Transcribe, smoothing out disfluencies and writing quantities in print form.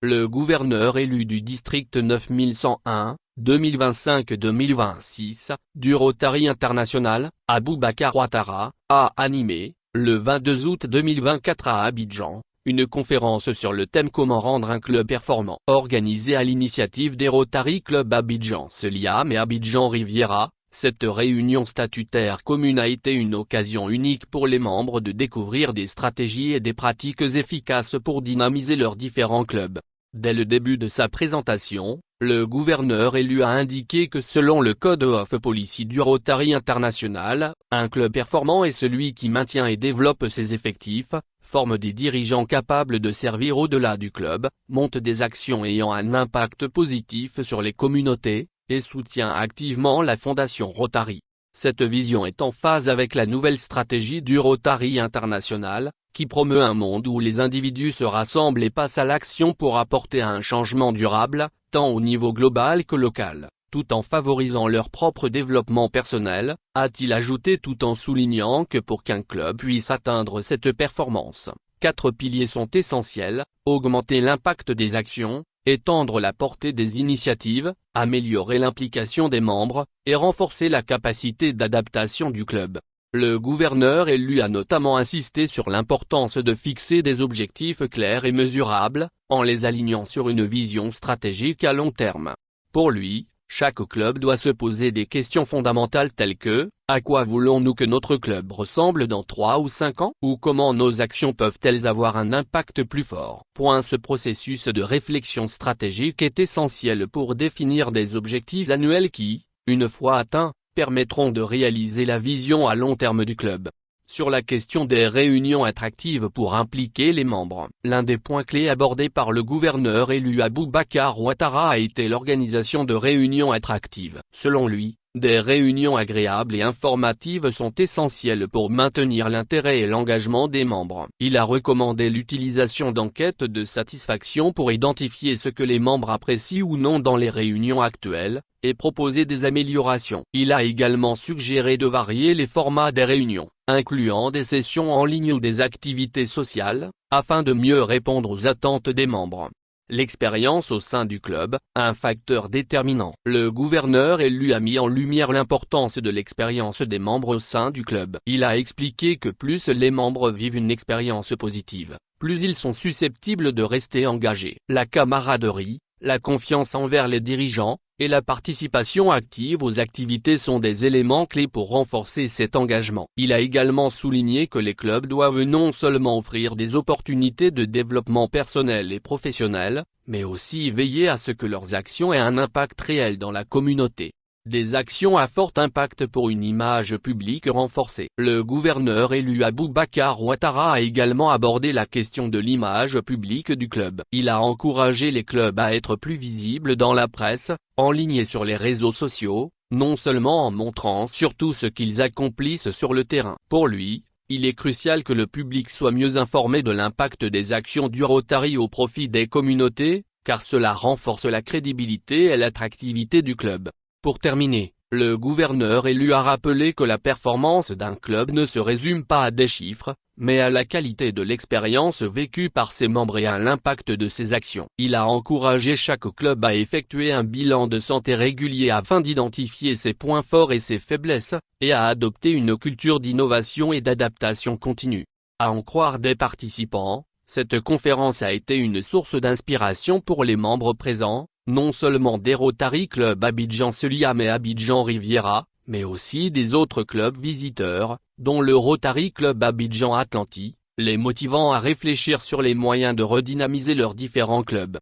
le gouverneur élu du district 9101, 2025-2026, du Rotary International, Aboubacar Ouattara, a animé, le 22 août 2024 à Abidjan, une conférence sur le thème Comment rendre un club performant. Organisée à l'initiative des Rotary Club Abidjan Seliam et Abidjan Riviera, cette réunion statutaire commune a été une occasion unique pour les membres de découvrir des stratégies et des pratiques efficaces pour dynamiser leurs différents clubs. Dès le début de sa présentation, le gouverneur élu a indiqué que selon le Code of Policy du Rotary International, un club performant est celui qui maintient et développe ses effectifs, forme des dirigeants capables de servir au-delà du club, monte des actions ayant un impact positif sur les communautés, et soutient activement la Fondation Rotary. Cette vision est en phase avec la nouvelle stratégie du Rotary International, qui promeut un monde où les individus se rassemblent et passent à l'action pour apporter un changement durable, tant au niveau global que local, tout en favorisant leur propre développement personnel, a-t-il ajouté tout en soulignant que pour qu'un club puisse atteindre cette performance, 4 piliers sont essentiels: augmenter l'impact des actions, étendre la portée des initiatives, améliorer l'implication des membres, et renforcer la capacité d'adaptation du club. Le gouverneur élu a notamment insisté sur l'importance de fixer des objectifs clairs et mesurables, en les alignant sur une vision stratégique à long terme. Pour lui, chaque club doit se poser des questions fondamentales telles que: à quoi voulons-nous que notre club ressemble dans 3 ou 5 ans? Ou comment nos actions peuvent-elles avoir un impact plus fort? Ce processus de réflexion stratégique est essentiel pour définir des objectifs annuels qui, une fois atteints, permettront de réaliser la vision à long terme du club. Sur la question des réunions attractives pour impliquer les membres, l'un des points clés abordés par le gouverneur élu Aboubacar Ouattara a été l'organisation de réunions attractives. Selon lui, des réunions agréables et informatives sont essentielles pour maintenir l'intérêt et l'engagement des membres. Il a recommandé l'utilisation d'enquêtes de satisfaction pour identifier ce que les membres apprécient ou non dans les réunions actuelles, et proposer des améliorations. Il a également suggéré de varier les formats des réunions, incluant des sessions en ligne ou des activités sociales, afin de mieux répondre aux attentes des membres. L'expérience au sein du club, un facteur déterminant. Le gouverneur élu a mis en lumière l'importance de l'expérience des membres au sein du club. Il a expliqué que plus les membres vivent une expérience positive, plus ils sont susceptibles de rester engagés. La camaraderie, la confiance envers les dirigeants, et la participation active aux activités sont des éléments clés pour renforcer cet engagement. Il a également souligné que les clubs doivent non seulement offrir des opportunités de développement personnel et professionnel, mais aussi veiller à ce que leurs actions aient un impact réel dans la communauté. Des actions à fort impact pour une image publique renforcée. Le gouverneur élu Aboubacar Ouattara a également abordé la question de l'image publique du club. Il a encouragé les clubs à être plus visibles dans la presse, en ligne et sur les réseaux sociaux, non seulement en montrant surtout ce qu'ils accomplissent sur le terrain. Pour lui, il est crucial que le public soit mieux informé de l'impact des actions du Rotary au profit des communautés, car cela renforce la crédibilité et l'attractivité du club. Pour terminer, le gouverneur élu a rappelé que la performance d'un club ne se résume pas à des chiffres, mais à la qualité de l'expérience vécue par ses membres et à l'impact de ses actions. Il a encouragé chaque club à effectuer un bilan de santé régulier afin d'identifier ses points forts et ses faiblesses, et à adopter une culture d'innovation et d'adaptation continue. À en croire des participants, cette conférence a été une source d'inspiration pour les membres présents, non seulement des Rotary Club Abidjan Seliam et Abidjan Riviera, mais aussi des autres clubs visiteurs, dont le Rotary Club Abidjan Atlanti, les motivant à réfléchir sur les moyens de redynamiser leurs différents clubs.